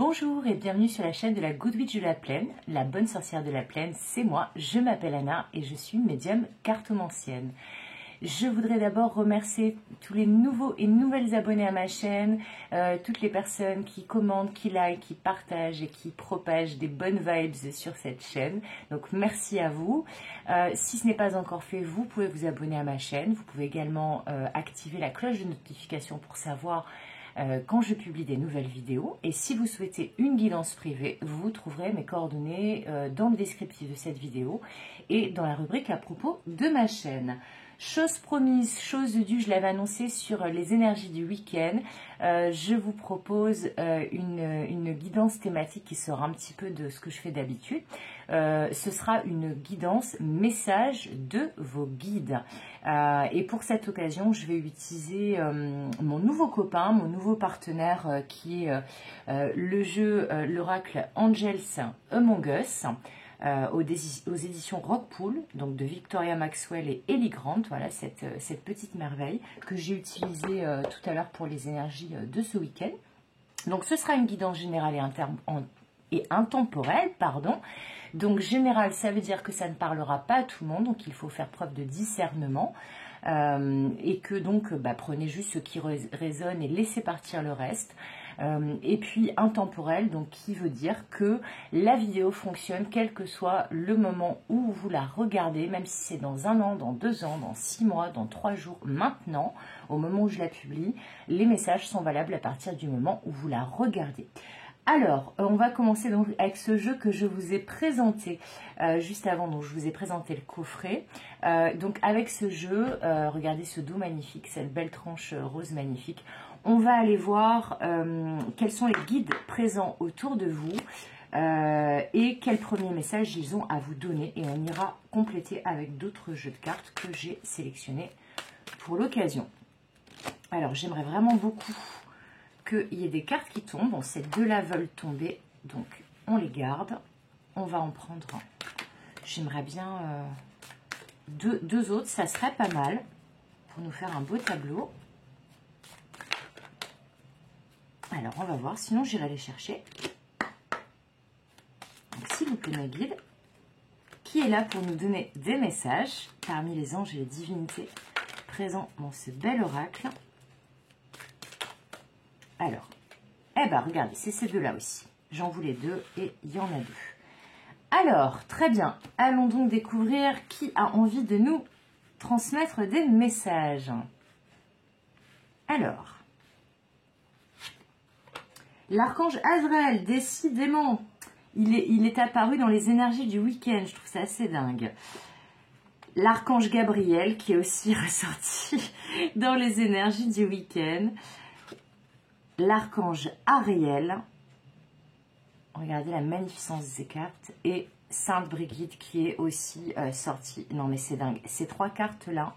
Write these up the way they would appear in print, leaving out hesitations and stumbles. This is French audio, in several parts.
Bonjour et bienvenue sur la chaîne de la Good Witch de la Plaine, la bonne sorcière de la Plaine, c'est moi, je m'appelle Anna et je suis médium cartomancienne. Je voudrais d'abord remercier tous les nouveaux et nouvelles abonnés à ma chaîne, toutes les personnes qui commentent, qui likent, qui partagent et qui propagent des bonnes vibes sur cette chaîne. Donc merci à vous. Si ce n'est pas encore fait, vous pouvez vous abonner à ma chaîne. Vous pouvez également activer la cloche de notification pour savoir quand je publie des nouvelles vidéos. Et si vous souhaitez une guidance privée, vous trouverez mes coordonnées dans le descriptif de cette vidéo et dans la rubrique à propos de ma chaîne. Chose promise, chose due, je l'avais annoncé sur les énergies du week-end. Je vous propose une guidance thématique qui sort un petit peu de ce que je fais d'habitude. Ce sera une guidance message de vos guides. Et pour cette occasion, je vais utiliser mon nouveau copain, mon nouveau partenaire qui est le jeu, l'oracle Angels Among Us. Aux éditions Rockpool, donc de Victoria Maxwell et Ellie Grant, voilà cette petite merveille que j'ai utilisée tout à l'heure pour les énergies de ce week-end. Donc ce sera une guidance générale et intemporelle, pardon. Donc générale, ça veut dire que ça ne parlera pas à tout le monde, donc il faut faire preuve de discernement. Et que donc prenez juste ce qui résonne et laissez partir le reste. Et puis intemporel, donc qui veut dire que la vidéo fonctionne quel que soit le moment où vous la regardez, même si c'est dans 1 an, dans 2 ans, dans 6 mois, dans 3 jours, maintenant, au moment où je la publie, les messages sont valables à partir du moment où vous la regardez. Alors, on va commencer donc avec ce jeu que je vous ai présenté juste avant. Donc, je vous ai présenté le coffret. Donc, avec ce jeu, regardez ce dos magnifique, cette belle tranche rose magnifique. On va aller voir quels sont les guides présents autour de vous et quels premiers messages ils ont à vous donner. Et on ira compléter avec d'autres jeux de cartes que j'ai sélectionnés pour l'occasion. Alors, j'aimerais vraiment beaucoup qu'il y ait des cartes qui tombent. Bon, ces deux-là veulent tomber, donc on les garde. On va en prendre un. J'aimerais bien deux autres, ça serait pas mal pour nous faire un beau tableau. Alors, on va voir, sinon j'irai les chercher. S'il vous plaît, mes guides, qui est là pour nous donner des messages parmi les anges et les divinités présents dans ce bel oracle. Alors, regardez, c'est ces deux-là aussi. J'en voulais 2 et il y en a 2. Alors, très bien. Allons donc découvrir qui a envie de nous transmettre des messages. Alors, l'archange Azraël, décidément, il est apparu dans les énergies du week-end. Je trouve ça assez dingue. L'archange Gabriel, qui est aussi ressorti dans les énergies du week-end. L'archange Ariel, regardez la magnificence des cartes, et Sainte Brigitte qui est aussi sortie. Non mais c'est dingue, ces 3 cartes-là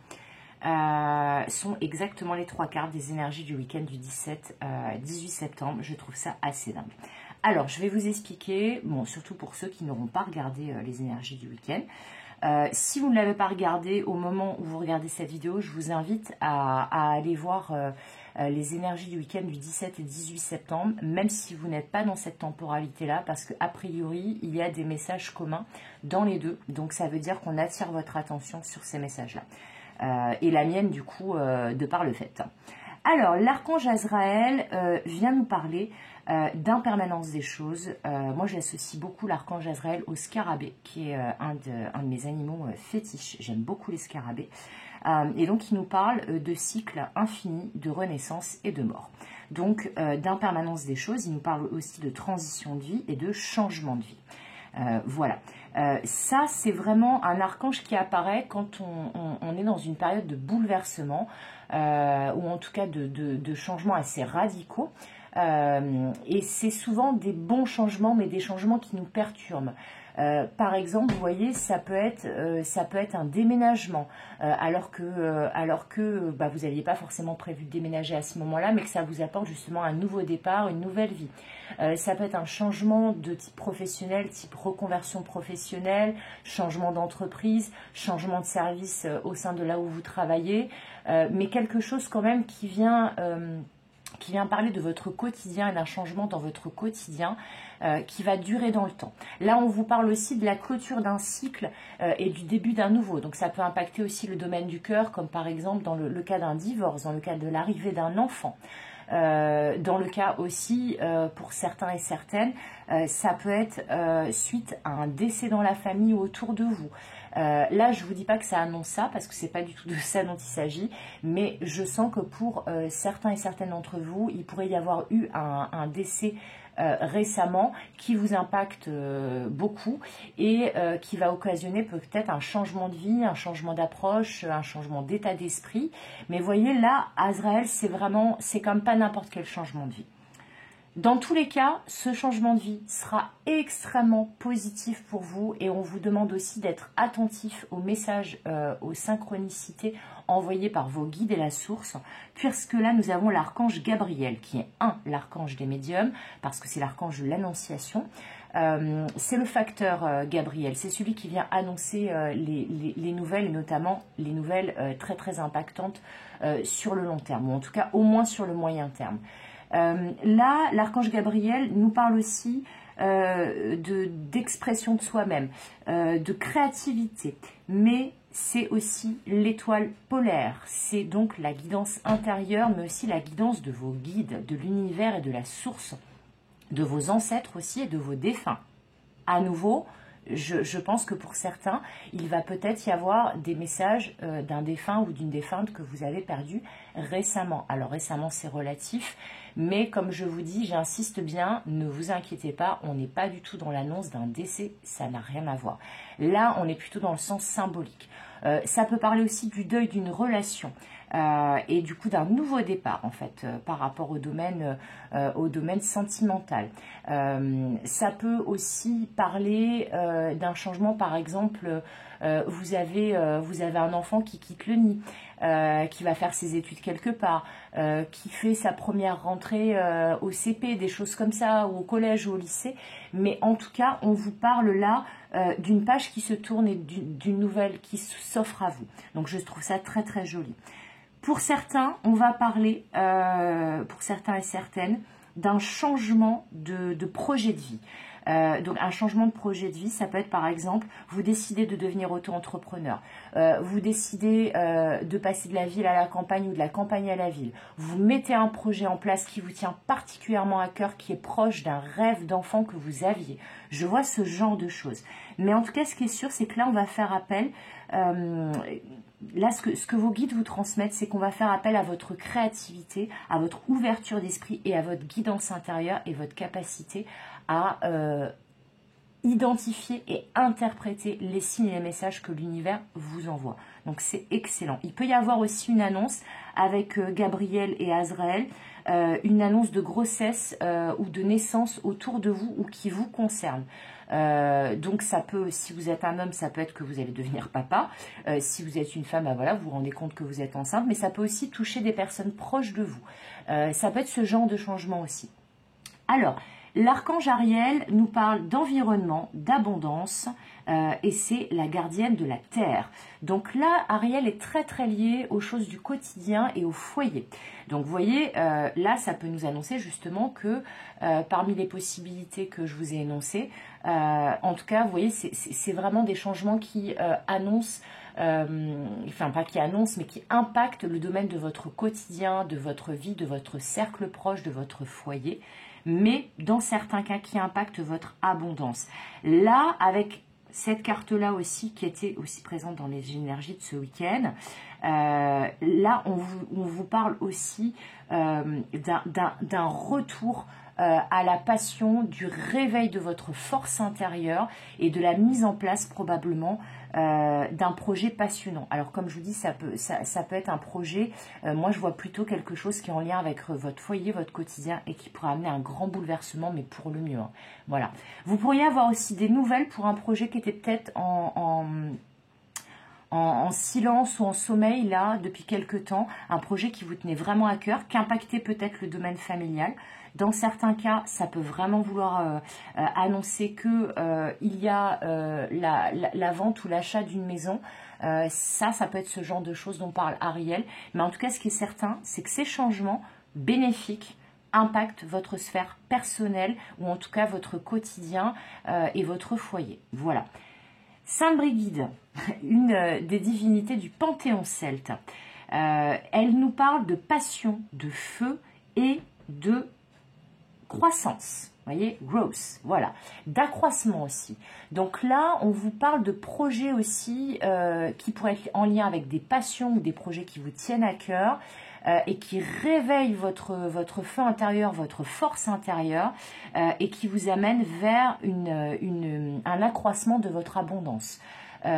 sont exactement les 3 cartes des énergies du week-end du 18 septembre. Je trouve ça assez dingue. Alors, je vais vous expliquer, bon, surtout pour ceux qui n'auront pas regardé les énergies du week-end. Si vous ne l'avez pas regardé au moment où vous regardez cette vidéo, je vous invite à aller voir les énergies du week-end du 17 et 18 septembre, même si vous n'êtes pas dans cette temporalité-là, parce qu'a priori, il y a des messages communs dans les deux. Donc, ça veut dire qu'on attire votre attention sur ces messages-là. Et la mienne, du coup, de par le fait. Alors, l'archange Azraël vient nous parler d'impermanence des choses. Moi, j'associe beaucoup l'archange Azraël au scarabée, qui est un de mes animaux fétiches. J'aime beaucoup les scarabées. Et donc, il nous parle de cycles infinis, de renaissance et de mort. Donc, d'impermanence des choses, il nous parle aussi de transition de vie et de changement de vie. Voilà. Ça, c'est vraiment un archange qui apparaît quand on est dans une période de bouleversement, ou en tout cas de changements assez radicaux. Et c'est souvent des bons changements, mais des changements qui nous perturbent. Par exemple, vous voyez, ça peut être un déménagement, alors que vous n'aviez pas forcément prévu de déménager à ce moment-là, mais que ça vous apporte justement un nouveau départ, une nouvelle vie. Ça peut être un changement de type professionnel, type reconversion professionnelle, changement d'entreprise, changement de service au sein de là où vous travaillez, mais quelque chose quand même qui vient qui vient parler de votre quotidien et d'un changement dans votre quotidien qui va durer dans le temps. Là, on vous parle aussi de la clôture d'un cycle et du début d'un nouveau. Donc, ça peut impacter aussi le domaine du cœur, comme par exemple dans le cas d'un divorce, dans le cas de l'arrivée d'un enfant. Dans le cas aussi, pour certains et certaines, ça peut être suite à un décès dans la famille ou autour de vous. Là, je ne vous dis pas que ça annonce ça, parce que ce n'est pas du tout de ça dont il s'agit, mais je sens que pour certains et certaines d'entre vous, il pourrait y avoir eu un décès récemment qui vous impacte beaucoup et qui va occasionner peut-être un changement de vie, un changement d'approche, un changement d'état d'esprit. Mais voyez, là, Azraël, c'est quand même pas n'importe quel changement de vie. Dans tous les cas, ce changement de vie sera extrêmement positif pour vous et on vous demande aussi d'être attentif aux messages, aux synchronicités envoyées par vos guides et la source, puisque là nous avons l'archange Gabriel qui est l'archange des médiums, parce que c'est l'archange de l'annonciation. C'est le facteur Gabriel, c'est celui qui vient annoncer les nouvelles, et notamment les nouvelles très très impactantes sur le long terme, ou en tout cas au moins sur le moyen terme. Là, l'archange Gabriel nous parle aussi d'expression de soi-même, de créativité, mais c'est aussi l'étoile polaire, c'est donc la guidance intérieure, mais aussi la guidance de vos guides, de l'univers et de la source, de vos ancêtres aussi et de vos défunts. À nouveau, je pense que pour certains, il va peut-être y avoir des messages d'un défunt ou d'une défunte que vous avez perdu récemment. Alors récemment, c'est relatif, mais comme je vous dis, j'insiste bien, ne vous inquiétez pas, on n'est pas du tout dans l'annonce d'un décès, ça n'a rien à voir. Là, on est plutôt dans le sens symbolique. Ça peut parler aussi du deuil d'une relation et du coup d'un nouveau départ en fait par rapport au domaine sentimental. Ça peut aussi parler d'un changement, par exemple, vous avez un enfant qui quitte le nid, qui va faire ses études quelque part, qui fait sa première rentrée au CP, des choses comme ça, ou au collège ou au lycée. Mais en tout cas, on vous parle là d'une page qui se tourne et d'une nouvelle qui s'offre à vous. Donc je trouve ça très très joli. Pour certains, on va parler, pour certains et certaines, d'un changement de projet de vie. Donc un changement de projet de vie, ça peut être par exemple, vous décidez de devenir auto-entrepreneur, vous décidez de passer de la ville à la campagne ou de la campagne à la ville, vous mettez un projet en place qui vous tient particulièrement à cœur, qui est proche d'un rêve d'enfant que vous aviez. Je vois ce genre de choses. Mais en tout cas, ce qui est sûr, c'est que là, on va faire appel... Là, ce que vos guides vous transmettent, c'est qu'on va faire appel à votre créativité, à votre ouverture d'esprit et à votre guidance intérieure et votre capacité à identifier et interpréter les signes et les messages que l'univers vous envoie. Donc, c'est excellent. Il peut y avoir aussi une annonce avec Gabriel et Azraël, une annonce de grossesse ou de naissance autour de vous ou qui vous concerne. Donc ça peut, si vous êtes un homme, ça peut être que vous allez devenir papa. Si vous êtes une femme, ben voilà, vous vous rendez compte que vous êtes enceinte, mais ça peut aussi toucher des personnes proches de vous. Ça peut être ce genre de changement aussi. Alors, l'archange Ariel nous parle d'environnement, d'abondance, et c'est la gardienne de la terre. Donc là, Ariel est très très lié aux choses du quotidien et au foyer. Donc vous voyez, là, ça peut nous annoncer justement que parmi les possibilités que je vous ai énoncées, en tout cas, vous voyez, c'est vraiment des changements qui annoncent, enfin pas qui annoncent, mais qui impactent le domaine de votre quotidien, de votre vie, de votre cercle proche, de votre foyer, mais dans certains cas qui impactent votre abondance. Là, avec cette carte-là aussi, qui était aussi présente dans les énergies de ce week-end, là, on vous parle aussi d'un retour à la passion, du réveil de votre force intérieure et de la mise en place probablement d'un projet passionnant. Alors comme je vous dis, ça peut être un projet, moi je vois plutôt quelque chose qui est en lien avec votre foyer, votre quotidien et qui pourrait amener un grand bouleversement, mais pour le mieux. Hein. Voilà. Vous pourriez avoir aussi des nouvelles pour un projet qui était peut-être en silence ou en sommeil là depuis quelque temps, un projet qui vous tenait vraiment à cœur, qui impactait peut-être le domaine familial. Dans certains cas, ça peut vraiment vouloir annoncer que il y a la vente ou l'achat d'une maison. Ça peut être ce genre de choses dont parle Ariel. Mais en tout cas, ce qui est certain, c'est que ces changements bénéfique impacte votre sphère personnelle ou en tout cas votre quotidien et votre foyer. Voilà. Sainte Brigide, une des divinités du panthéon celte, elle nous parle de passion, de feu et de croissance. Vous voyez, growth, voilà, d'accroissement aussi. Donc là, on vous parle de projets aussi qui pourraient être en lien avec des passions ou des projets qui vous tiennent à cœur et qui réveillent votre feu intérieur, votre force intérieure et qui vous amènent vers un accroissement de votre abondance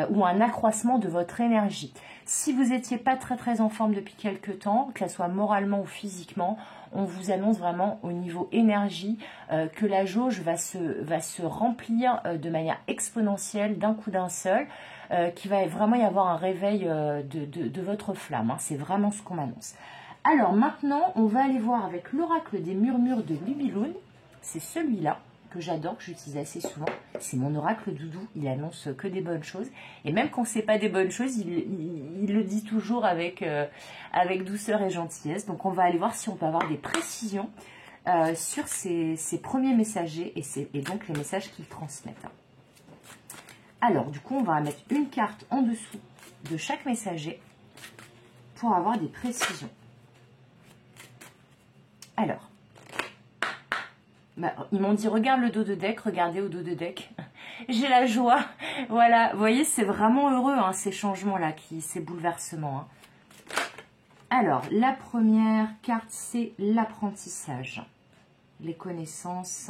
ou un accroissement de votre énergie. Si vous n'étiez pas très en forme depuis quelques temps, que ce soit moralement ou physiquement, on vous annonce vraiment au niveau énergie que la jauge va se remplir de manière exponentielle d'un coup d'un seul, qu'il va vraiment y avoir un réveil de votre flamme. Hein. C'est vraiment ce qu'on m'annonce. Alors maintenant, on va aller voir avec l'oracle des murmures de Lubiloun. C'est celui-là que j'adore, que j'utilise assez souvent. C'est mon oracle doudou, il annonce que des bonnes choses. Et même quand c'est pas des bonnes choses, il le dit toujours avec douceur et gentillesse. Donc on va aller voir si on peut avoir des précisions sur ces premiers messagers et donc les messages qu'ils transmettent. Alors du coup, on va mettre une carte en dessous de chaque messager pour avoir des précisions. Alors, ils m'ont dit, regarde le dos de deck, regardez au dos de deck. J'ai la joie. Voilà, vous voyez, c'est vraiment heureux, hein, ces changements-là, ces bouleversements. Hein. Alors, la première carte, c'est l'apprentissage. Les connaissances.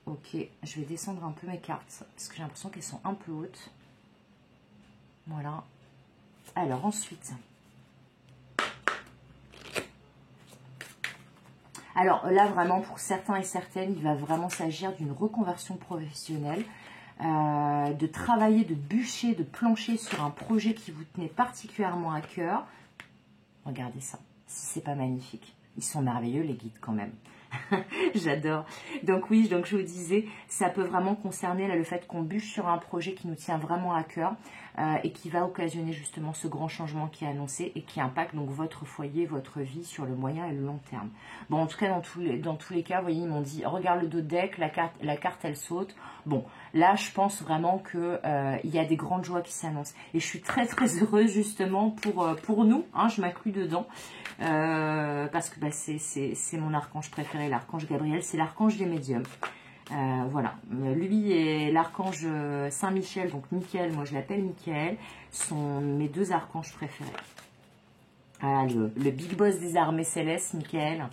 Ok, je vais descendre un peu mes cartes, parce que j'ai l'impression qu'elles sont un peu hautes. Voilà. Alors, ensuite... Alors là, vraiment, pour certains et certaines, il va vraiment s'agir d'une reconversion professionnelle, de travailler, de bûcher, de plancher sur un projet qui vous tenait particulièrement à cœur. Regardez ça, si c'est pas magnifique. Ils sont merveilleux, les guides, quand même. J'adore. Donc oui, donc je vous disais, ça peut vraiment concerner là, le fait qu'on bûche sur un projet qui nous tient vraiment à cœur et qui va occasionner justement ce grand changement qui est annoncé et qui impacte donc votre foyer, votre vie sur le moyen et le long terme. Bon, en tout cas, dans tous les cas, vous voyez, ils m'ont dit, regarde le dos de deck, la carte, elle saute. Bon, là, je pense vraiment que il y a des grandes joies qui s'annoncent. Et je suis très heureuse justement pour nous, hein, je m'inclus dedans, parce que bah, c'est mon archange préféré, l'archange Gabriel, c'est l'archange des médiums. Voilà, lui et l'archange Saint-Michel, donc Michael, moi je l'appelle Michael, sont mes deux archanges préférés. Voilà, le big boss des armées célestes, Michael,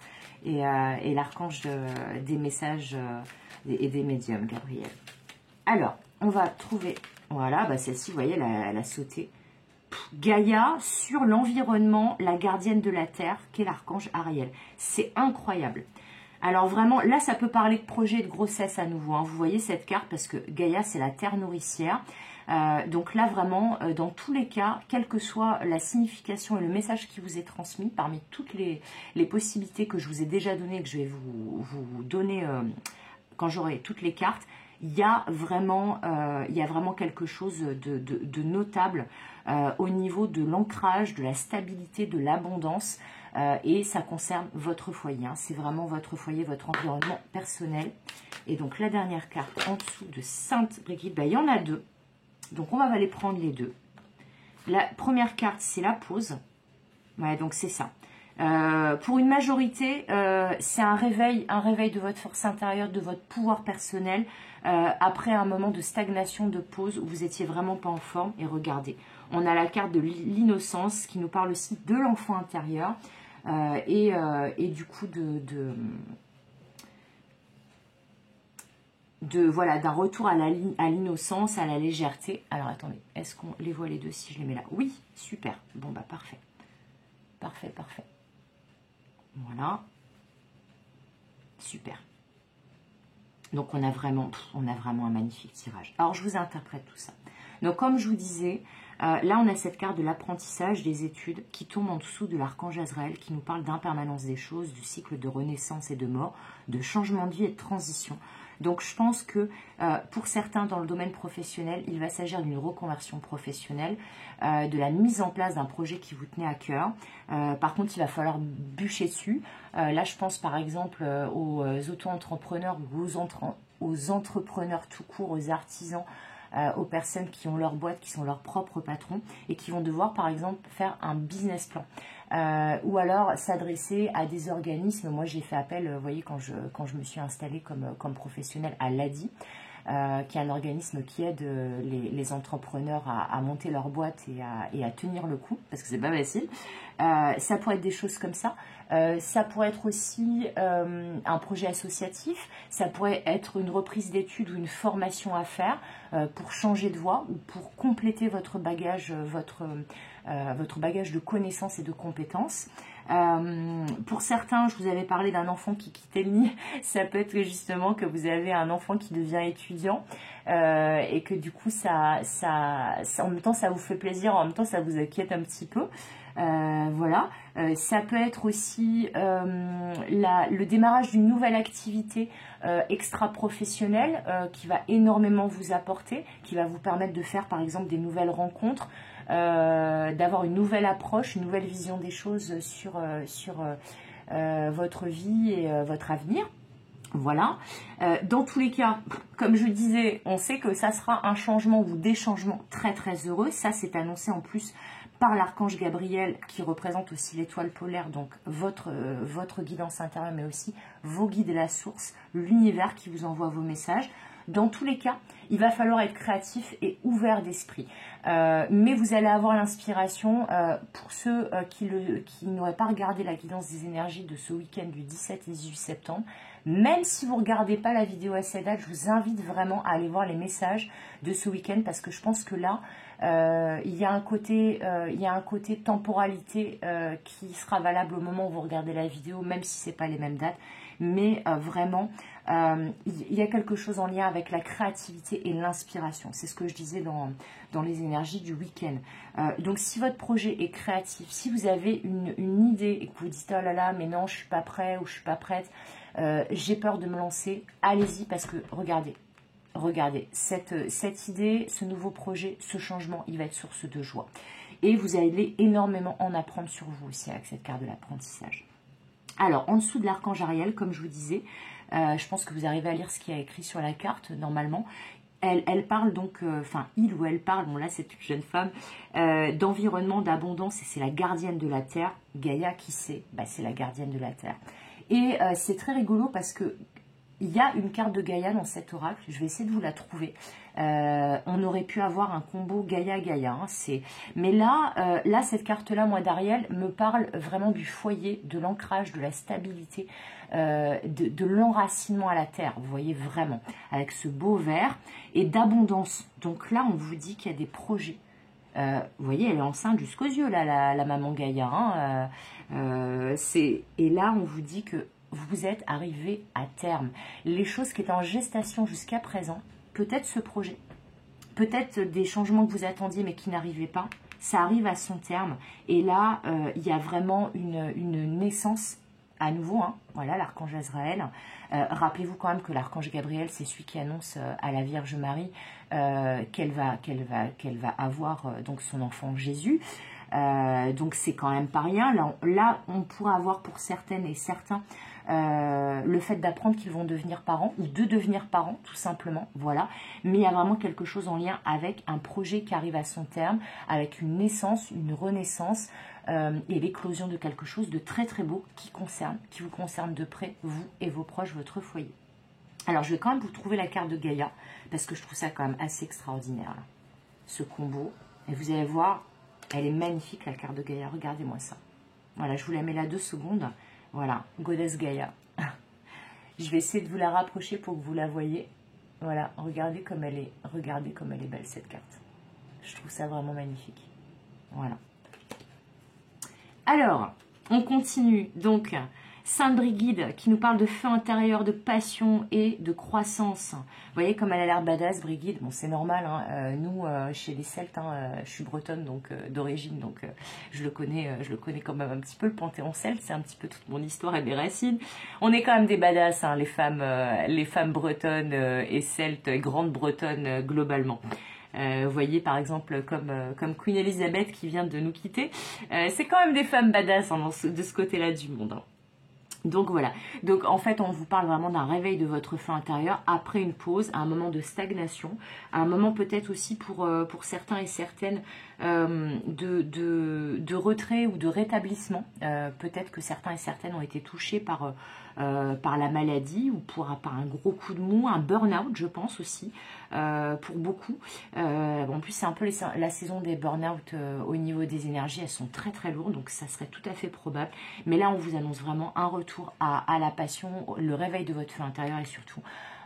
et l'archange des messages et des médiums, Gabriel. Alors, on va trouver, voilà, bah celle-ci, vous voyez, elle a sauté. Gaïa sur l'environnement, la gardienne de la Terre, qui est l'archange Ariel. C'est incroyable. Alors vraiment, là, ça peut parler de projet de grossesse à nouveau. Hein. Vous voyez cette carte parce que Gaïa, c'est la terre nourricière. Donc là, vraiment, dans tous les cas, quelle que soit la signification et le message qui vous est transmis, parmi toutes les possibilités que je vous ai déjà données et que je vais vous donner quand j'aurai toutes les cartes, il y a vraiment quelque chose de notable au niveau de l'ancrage, de la stabilité, de l'abondance. Et ça concerne votre foyer, hein. C'est vraiment votre foyer, votre environnement personnel. Et donc la dernière carte en dessous de Sainte Brigide, ben, il y en a deux. Donc on va aller prendre les deux. La première carte, c'est la pause. Ouais, donc c'est ça. Pour une majorité, c'est un réveil de votre force intérieure, de votre pouvoir personnel, après un moment de stagnation, de pause, où vous étiez vraiment pas en forme. Et regardez, on a la carte de l'innocence qui nous parle aussi de l'enfant intérieur. Et du coup voilà, d'un retour à l'innocence, à la légèreté. Alors attendez, est-ce qu'on les voit les deux si je les mets là? Oui, super. Bon bah parfait. Parfait. Voilà. Super. Donc on a vraiment un magnifique tirage. Alors je vous interprète tout ça. Donc comme je vous disais, là on a cette carte de l'apprentissage des études qui tombe en dessous de l'archange Azraël qui nous parle d'impermanence des choses, du cycle de renaissance et de mort, de changement de vie et de transition. Donc je pense que pour certains dans le domaine professionnel, il va s'agir d'une reconversion professionnelle, de la mise en place d'un projet qui vous tenait à cœur. Par contre, il va falloir bûcher dessus. Là, je pense par exemple aux auto-entrepreneurs ou aux entrepreneurs tout court, aux artisans, aux personnes qui ont leur boîte, qui sont leurs propres patrons et qui vont devoir par exemple faire un business plan. Ou alors s'adresser à des organismes. Moi j'ai fait appel, vous voyez, quand je me suis installée comme professionnelle à l'ADI, qui est un organisme qui aide les entrepreneurs à monter leur boîte et à tenir le coup, parce que c'est pas facile. Ça pourrait être des choses comme ça. Ça pourrait être aussi un projet associatif, ça pourrait être une reprise d'études ou une formation à faire pour changer de voie ou pour compléter votre bagage, votre bagage de connaissances et de compétences. Pour certains, je vous avais parlé d'un enfant qui quittait le nid. Ça peut être justement que vous avez un enfant qui devient étudiant et que du coup, en même temps, ça vous fait plaisir, en même temps, ça vous inquiète un petit peu. Voilà, ça peut être aussi le démarrage d'une nouvelle activité extra-professionnelle qui va énormément vous apporter, qui va vous permettre de faire par exemple des nouvelles rencontres, d'avoir une nouvelle approche, une nouvelle vision des choses sur votre vie et votre avenir. Voilà. Dans tous les cas, comme je disais, on sait que ça sera un changement ou des changements très très heureux. Ça, c'est annoncé en plus par l'archange Gabriel qui représente aussi l'étoile polaire, donc votre guidance intérieure, mais aussi vos guides et la source, l'univers qui vous envoie vos messages. Dans tous les cas, il va falloir être créatif et ouvert d'esprit. Mais vous allez avoir l'inspiration, pour ceux qui n'auraient pas regardé la guidance des énergies de ce week-end du 17 et 18 septembre, même si vous ne regardez pas la vidéo à cette date, je vous invite vraiment à aller voir les messages de ce week-end parce que je pense que là, il y a un côté temporalité qui sera valable au moment où vous regardez la vidéo, même si ce n'est pas les mêmes dates. Mais vraiment, il y a quelque chose en lien avec la créativité et l'inspiration. C'est ce que je disais dans les énergies du week-end. Donc, si votre projet est créatif, si vous avez une idée et que vous dites « Oh là là, mais non, je ne suis pas prêt ou je ne suis pas prête, j'ai peur de me lancer », allez-y parce que regardez, cette idée, ce nouveau projet, ce changement, il va être source de joie. Et vous allez énormément en apprendre sur vous aussi avec cette carte de l'apprentissage. Alors, en dessous de l'archange Ariel, comme je vous disais, je pense que vous arrivez à lire ce qu'il y a écrit sur la carte, normalement. Elle parle donc, il ou elle parle, bon là c'est une jeune femme, d'environnement, d'abondance, et c'est la gardienne de la Terre. Gaïa, qui c'est? C'est la gardienne de la Terre. Et c'est très rigolo parce que il y a une carte de Gaïa dans cet oracle, je vais essayer de vous la trouver. On aurait pu avoir un combo Gaïa-Gaïa, hein, mais là, cette carte-là, moi d'Ariel, me parle vraiment du foyer, de l'ancrage, de la stabilité, de l'enracinement à la terre, vous voyez vraiment, avec ce beau vert, et d'abondance. Donc là, on vous dit qu'il y a des projets. Vous voyez, elle est enceinte jusqu'aux yeux, là, la maman Gaïa. Hein, et là, on vous dit que vous êtes arrivé à terme. Les choses qui étaient en gestation jusqu'à présent, peut-être ce projet, peut-être des changements que vous attendiez mais qui n'arrivaient pas, ça arrive à son terme. Et là, il y a vraiment une naissance à nouveau. Hein, voilà, l'archange Azraël. Rappelez-vous quand même que l'archange Gabriel, c'est celui qui annonce à la Vierge Marie qu'elle va avoir donc son enfant Jésus. Donc c'est quand même pas rien. Là, on pourra avoir pour certaines et certains le fait d'apprendre qu'ils vont devenir parents ou de devenir parents, tout simplement. Voilà. Mais il y a vraiment quelque chose en lien avec un projet qui arrive à son terme, avec une naissance, une renaissance et l'éclosion de quelque chose de très très beau qui vous concerne de près, vous et vos proches, votre foyer. Alors, je vais quand même vous trouver la carte de Gaïa parce que je trouve ça quand même assez extraordinaire, là, ce combo. Et vous allez voir, elle est magnifique, la carte de Gaïa. Regardez-moi ça. Voilà, je vous la mets là 2 secondes. Voilà, Goddess Gaïa. Je vais essayer de vous la rapprocher pour que vous la voyez. Voilà, regardez comme elle est belle, cette carte. Je trouve ça vraiment magnifique. Voilà. Alors, on continue. Donc, Sainte Brigide qui nous parle de feu intérieur, de passion et de croissance. Vous voyez comme elle a l'air badass, Brigide. Bon, c'est normal, hein. Nous, chez les Celtes, hein, je suis bretonne donc d'origine, donc je le connais quand même un petit peu, le panthéon celte. C'est un petit peu toute mon histoire et mes racines. On est quand même des badass, hein, les femmes bretonnes et celtes, grandes bretonnes globalement. Vous voyez par exemple comme Queen Elizabeth qui vient de nous quitter. C'est quand même des femmes badass, hein, de ce côté-là du monde, hein. Donc voilà, donc en fait on vous parle vraiment d'un réveil de votre feu intérieur après une pause, à un moment de stagnation, à un moment peut-être aussi pour certains et certaines de retrait ou de rétablissement. Peut-être que certains et certaines ont été touchés par la maladie ou par un gros coup de mou, un burn-out je pense aussi, pour beaucoup. En plus c'est un peu la saison des burn-out au niveau des énergies, elles sont très très lourdes, donc ça serait tout à fait probable. Mais là on vous annonce vraiment un retour à la passion, le réveil de votre feu intérieur et surtout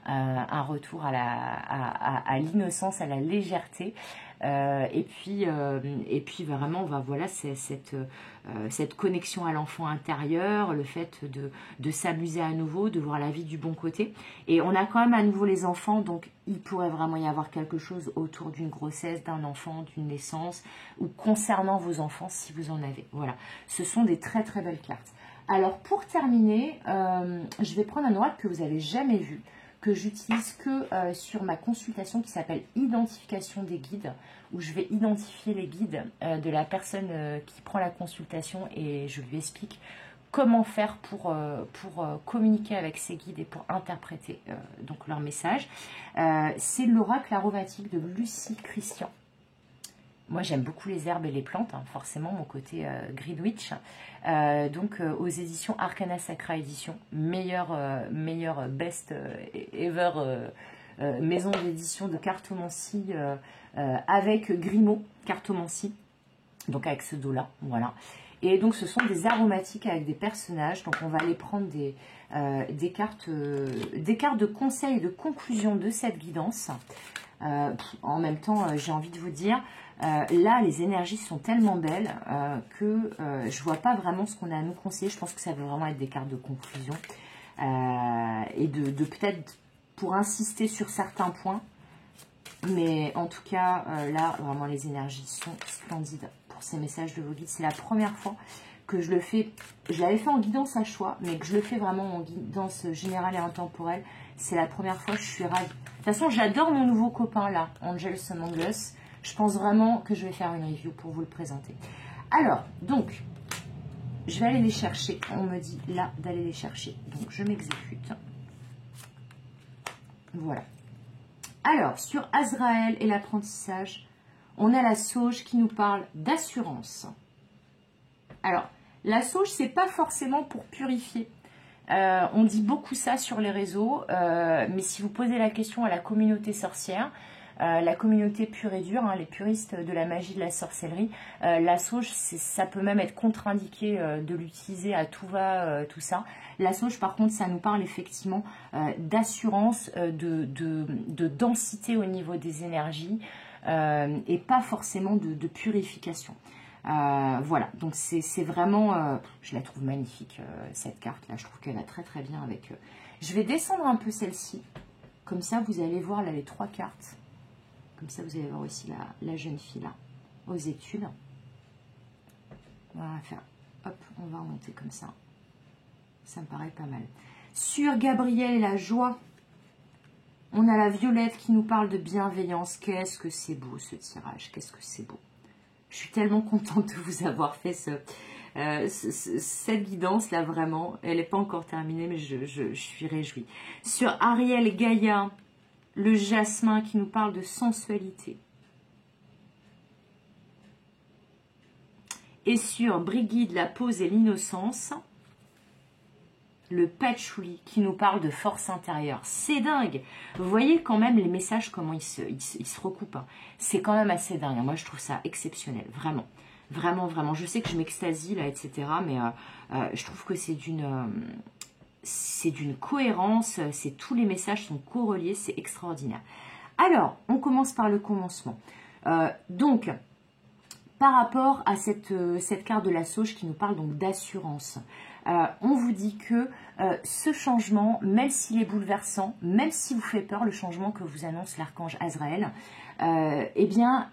un retour à l'innocence, à la légèreté. Et puis vraiment, voilà, c'est cette connexion à l'enfant intérieur, le fait de s'amuser à nouveau, de voir la vie du bon côté. Et on a quand même à nouveau les enfants, donc il pourrait vraiment y avoir quelque chose autour d'une grossesse, d'un enfant, d'une naissance, ou concernant vos enfants si vous en avez. Voilà, ce sont des très très belles cartes. Alors pour terminer, je vais prendre un oracle que vous n'avez jamais vu, que j'utilise que sur ma consultation qui s'appelle Identification des guides, où je vais identifier les guides de la personne qui prend la consultation et je lui explique comment faire pour communiquer avec ces guides et pour interpréter donc leur message. C'est l'oracle aromatique de Lucie Christian. Moi, j'aime beaucoup les herbes et les plantes, hein, forcément, mon côté Greenwich. Donc, aux éditions Arcana Sacra Édition, meilleure best ever maison d'édition de cartomancie avec Grimaud, cartomancie, donc avec ce dos-là, voilà. Et donc, ce sont des aromatiques avec des personnages. Donc, on va aller prendre des cartes de conseil et de conclusion de cette guidance. En même temps, j'ai envie de vous dire, là, les énergies sont tellement belles que je vois pas vraiment ce qu'on a à nous conseiller. Je pense que ça veut vraiment être des cartes de conclusion et de peut-être pour insister sur certains points. Mais en tout cas, là, vraiment, les énergies sont splendides pour ces messages de vos guides. C'est la première fois que je le fais. Je l'avais fait en guidance à choix, mais que je le fais vraiment en guidance générale et intemporelle. C'est la première fois, je suis ravie. De toute façon, j'adore mon nouveau copain là, Angel Summonglos. Je pense vraiment que je vais faire une review pour vous le présenter. Alors, donc, je vais aller les chercher. On me dit là d'aller les chercher. Donc, je m'exécute. Voilà. Alors, sur Azraël et l'apprentissage, on a la sauge qui nous parle d'assurance. Alors, la sauge, c'est pas forcément pour purifier. On dit beaucoup ça sur les réseaux, mais si vous posez la question à la communauté sorcière, la communauté pure et dure, hein, les puristes de la magie de la sorcellerie, la sauge, ça peut même être contre-indiqué de l'utiliser à tout va, tout ça. La sauge, par contre, ça nous parle effectivement d'assurance, de densité au niveau des énergies et pas forcément de purification. Voilà, donc c'est vraiment, je la trouve magnifique cette carte là, je trouve qu'elle va très très bien avec. Je vais descendre un peu celle-ci, comme ça vous allez voir là les trois cartes, comme ça vous allez voir aussi la jeune fille là, aux études. On va faire, hop, on va remonter comme ça, ça me paraît pas mal. Sur Gabriel et la joie, on a la violette qui nous parle de bienveillance. Qu'est-ce que c'est beau ce tirage, qu'est-ce que c'est beau. Je suis tellement contente de vous avoir fait cette guidance là, vraiment. Elle n'est pas encore terminée, mais je suis réjouie. Sur Ariel Gaïa, le jasmin qui nous parle de sensualité. Et sur Brigide, la pose et l'innocence, le patchouli qui nous parle de force intérieure. C'est dingue. Vous voyez quand même les messages, comment ils se recoupent. Hein. C'est quand même assez dingue. Moi, je trouve ça exceptionnel. Vraiment. Vraiment, vraiment. Je sais que je m'extasie là, etc. Mais je trouve que c'est d'une cohérence. Tous les messages sont correliés. C'est extraordinaire. Alors, on commence par le commencement. Donc, par rapport à cette carte de la sauge qui nous parle donc d'assurance. on vous dit que ce changement, même s'il est bouleversant, même s'il vous fait peur, le changement que vous annonce l'archange Azraël, eh bien,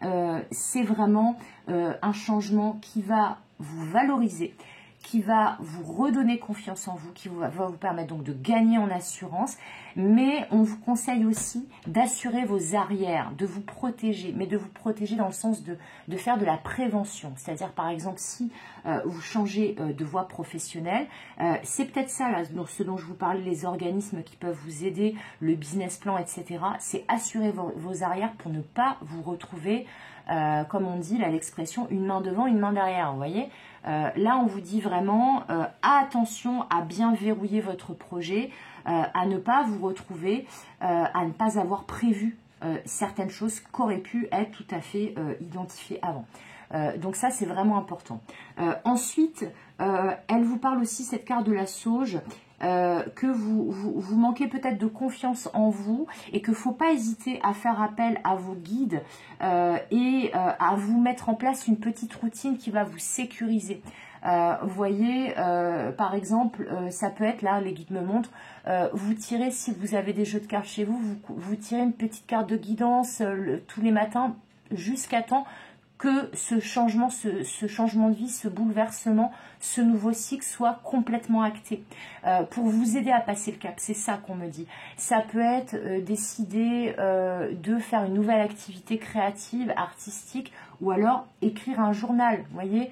c'est vraiment un changement qui va vous valoriser, qui va vous redonner confiance en vous, qui va vous permettre donc de gagner en assurance. Mais on vous conseille aussi d'assurer vos arrières, de vous protéger, mais de vous protéger dans le sens de faire de la prévention. C'est-à-dire, par exemple, si vous changez de voie professionnelle, c'est peut-être ça, là, ce dont je vous parlais, les organismes qui peuvent vous aider, le business plan, etc. C'est assurer vos arrières pour ne pas vous retrouver, comme on dit, là, l'expression, une main devant, une main derrière, vous voyez. Là, on vous dit vraiment, attention à bien verrouiller votre projet, à ne pas vous retrouver, à ne pas avoir prévu certaines choses qui auraient pu être tout à fait identifiées avant. Donc ça, c'est vraiment important. Ensuite, elle vous parle aussi, cette carte de la sauge, que vous manquez peut-être de confiance en vous et qu'il ne faut pas hésiter à faire appel à vos guides et à vous mettre en place une petite routine qui va vous sécuriser. Vous voyez, par exemple, ça peut être, là, les guides me montrent, vous tirez, si vous avez des jeux de cartes chez vous, vous tirez une petite carte de guidance tous les matins jusqu'à temps que ce changement de vie, ce bouleversement, ce nouveau cycle soit complètement acté. Pour vous aider à passer le cap, c'est ça qu'on me dit. Ça peut être décider de faire une nouvelle activité créative, artistique, ou alors écrire un journal, vous voyez,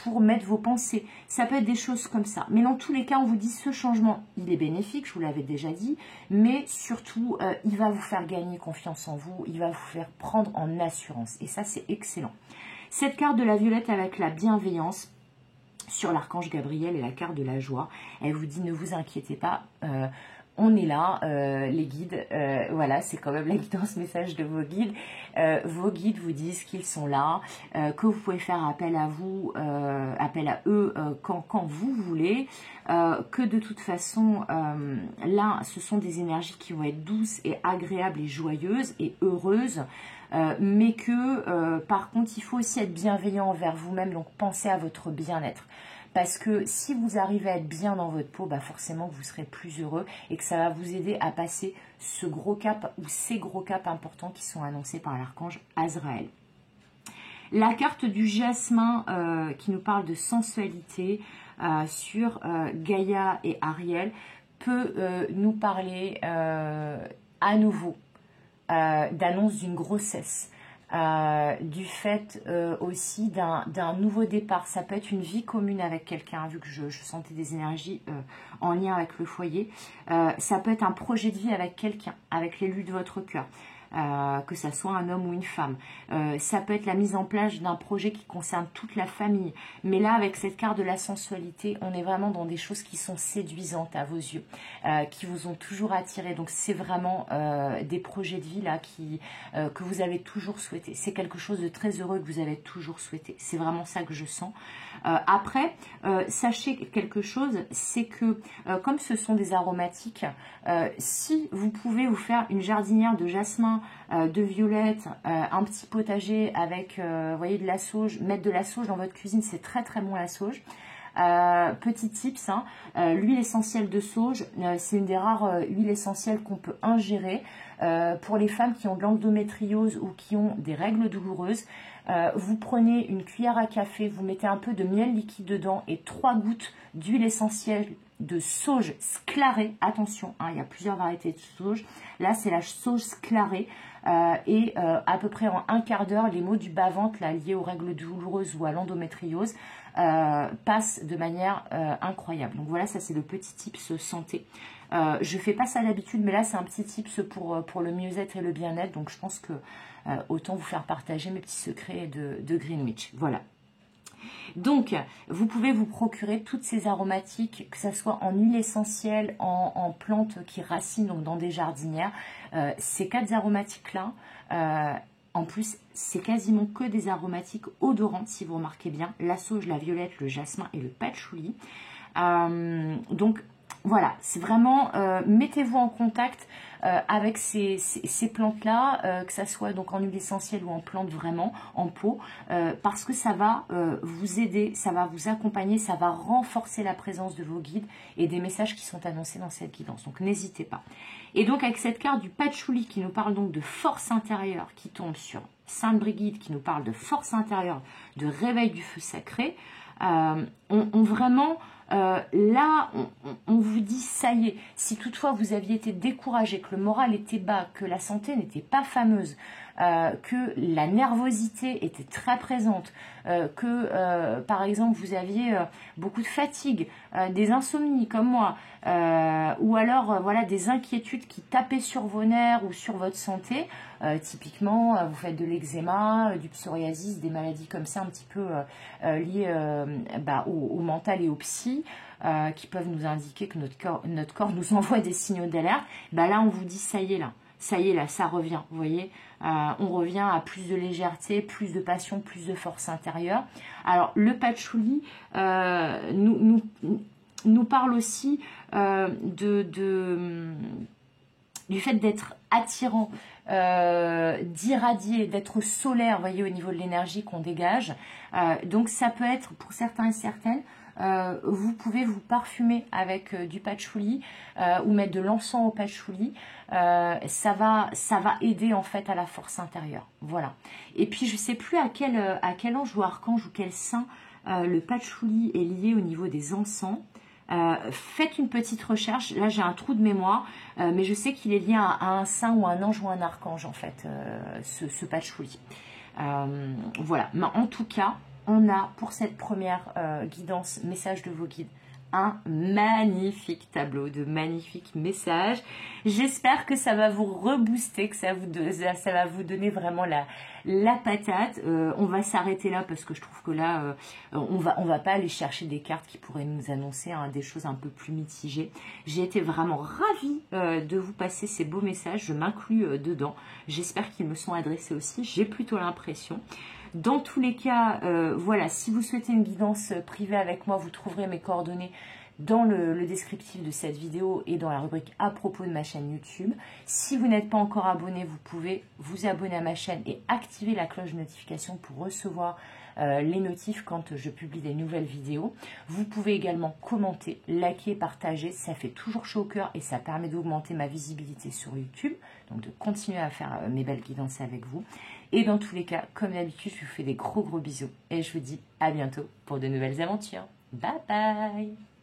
pour mettre vos pensées. Ça peut être des choses comme ça. Mais dans tous les cas, on vous dit ce changement, il est bénéfique, je vous l'avais déjà dit, mais surtout, il va vous faire gagner confiance en vous, il va vous faire prendre en assurance. Et ça, c'est excellent. Cette carte de la violette avec la bienveillance sur l'archange Gabriel et la carte de la joie, elle vous dit ne vous inquiétez pas, on est là, les guides, voilà, c'est quand même la guidance message de vos guides. Vos guides vous disent qu'ils sont là, que vous pouvez faire appel à vous, appel à eux quand vous voulez, que de toute façon, là, ce sont des énergies qui vont être douces et agréables et joyeuses et heureuses, mais que, par contre, il faut aussi être bienveillant envers vous-même, donc pensez à votre bien-être. Parce que si vous arrivez à être bien dans votre peau, bah forcément que vous serez plus heureux et que ça va vous aider à passer ce gros cap ou ces gros caps importants qui sont annoncés par l'archange Azraël. La carte du jasmin qui nous parle de sensualité sur Gaïa et Ariel peut nous parler à nouveau d'annonce d'une grossesse. Du fait aussi d'un nouveau départ. Ça peut être une vie commune avec quelqu'un, vu que je sentais des énergies en lien avec le foyer. Ça peut être un projet de vie avec quelqu'un, avec l'élu de votre cœur. Que ça soit un homme ou une femme. Ça peut être la mise en place d'un projet qui concerne toute la famille. Mais là, avec cette carte de la sensualité, on est vraiment dans des choses qui sont séduisantes à vos yeux, qui vous ont toujours attiré. Donc, c'est vraiment des projets de vie là que vous avez toujours souhaité. C'est quelque chose de très heureux que vous avez toujours souhaité. C'est vraiment ça que je sens. Après, sachez quelque chose, c'est que comme ce sont des aromatiques, si vous pouvez vous faire une jardinière de jasmin, de violette, un petit potager avec, vous voyez, de la sauge, mettre de la sauge dans votre cuisine, c'est très très bon la sauge. Petit tips, hein, l'huile essentielle de sauge, c'est une des rares huiles essentielles qu'on peut ingérer pour les femmes qui ont de l'endométriose ou qui ont des règles douloureuses. Vous prenez une cuillère à café, vous mettez un peu de miel liquide dedans et 3 gouttes d'huile essentielle de sauge sclarée. Attention, hein, il y a plusieurs variétés de sauge. Là, c'est la sauge sclarée. Et à peu près en un quart d'heure, les maux du bas-ventre liés aux règles douloureuses ou à l'endométriose passent de manière incroyable. Donc voilà, ça c'est le petit tips santé. Je fais pas ça d'habitude, mais là c'est un petit tips pour le mieux-être et le bien-être. Donc je pense que autant vous faire partager mes petits secrets de Greenwich. Voilà. Donc, vous pouvez vous procurer toutes ces aromatiques, que ce soit en huile essentielle, en plantes qui racinent donc dans des jardinières. Ces 4 aromatiques-là, en plus, c'est quasiment que des aromatiques odorantes, si vous remarquez bien. La sauge, la violette, le jasmin et le patchouli. Donc, voilà, c'est vraiment, mettez-vous en contact avec ces plantes-là, que ça soit donc en huile essentielle ou en plante vraiment, en pot, parce que ça va vous aider, ça va vous accompagner, ça va renforcer la présence de vos guides et des messages qui sont annoncés dans cette guidance. Donc n'hésitez pas. Et donc avec cette carte du patchouli qui nous parle donc de force intérieure, qui tombe sur Sainte Brigitte, qui nous parle de force intérieure, de réveil du feu sacré, vraiment... là, on vous dit, ça y est, si toutefois vous aviez été découragé, que le moral était bas, que la santé n'était pas fameuse, que la nervosité était très présente, que par exemple vous aviez beaucoup de fatigue, des insomnies comme moi, ou alors voilà des inquiétudes qui tapaient sur vos nerfs ou sur votre santé, typiquement vous faites de l'eczéma, du psoriasis, des maladies comme ça un petit peu liées au mental et au psy, qui peuvent nous indiquer que notre corps nous envoie des signaux d'alerte. Là on vous dit ça y est là. Ça y est, là, ça revient, vous voyez, on revient à plus de légèreté, plus de passion, plus de force intérieure. Alors, le patchouli nous parle aussi du fait d'être attirant, d'irradier, d'être solaire, vous voyez, au niveau de l'énergie qu'on dégage. Donc, ça peut être, pour certains et certaines, vous pouvez vous parfumer avec du patchouli ou mettre de l'encens au patchouli. Ça va aider en fait à la force intérieure. Voilà. Et puis je sais plus à quel ange ou archange ou quel saint le patchouli est lié au niveau des encens. Faites une petite recherche. Là j'ai un trou de mémoire, mais je sais qu'il est lié à un saint ou un ange ou un archange en fait, ce patchouli. Voilà. Mais en tout cas, on a pour cette première guidance, message de vos guides, un magnifique tableau de magnifiques messages. J'espère que ça va vous rebooster, que ça va vous donner vraiment la patate. On va s'arrêter là parce que je trouve que là, on va pas aller chercher des cartes qui pourraient nous annoncer des choses un peu plus mitigées. J'ai été vraiment ravie de vous passer ces beaux messages. Je m'inclus dedans. J'espère qu'ils me sont adressés aussi. J'ai plutôt l'impression. Dans tous les cas, voilà, si vous souhaitez une guidance privée avec moi, vous trouverez mes coordonnées dans le descriptif de cette vidéo et dans la rubrique à propos de ma chaîne YouTube. Si vous n'êtes pas encore abonné, vous pouvez vous abonner à ma chaîne et activer la cloche de notification pour recevoir les notifs quand je publie des nouvelles vidéos. Vous pouvez également commenter, liker, partager, ça fait toujours chaud au cœur et ça permet d'augmenter ma visibilité sur YouTube, donc de continuer à faire mes belles guidances avec vous. Et dans tous les cas, comme d'habitude, je vous fais des gros bisous et je vous dis à bientôt pour de nouvelles aventures. Bye bye!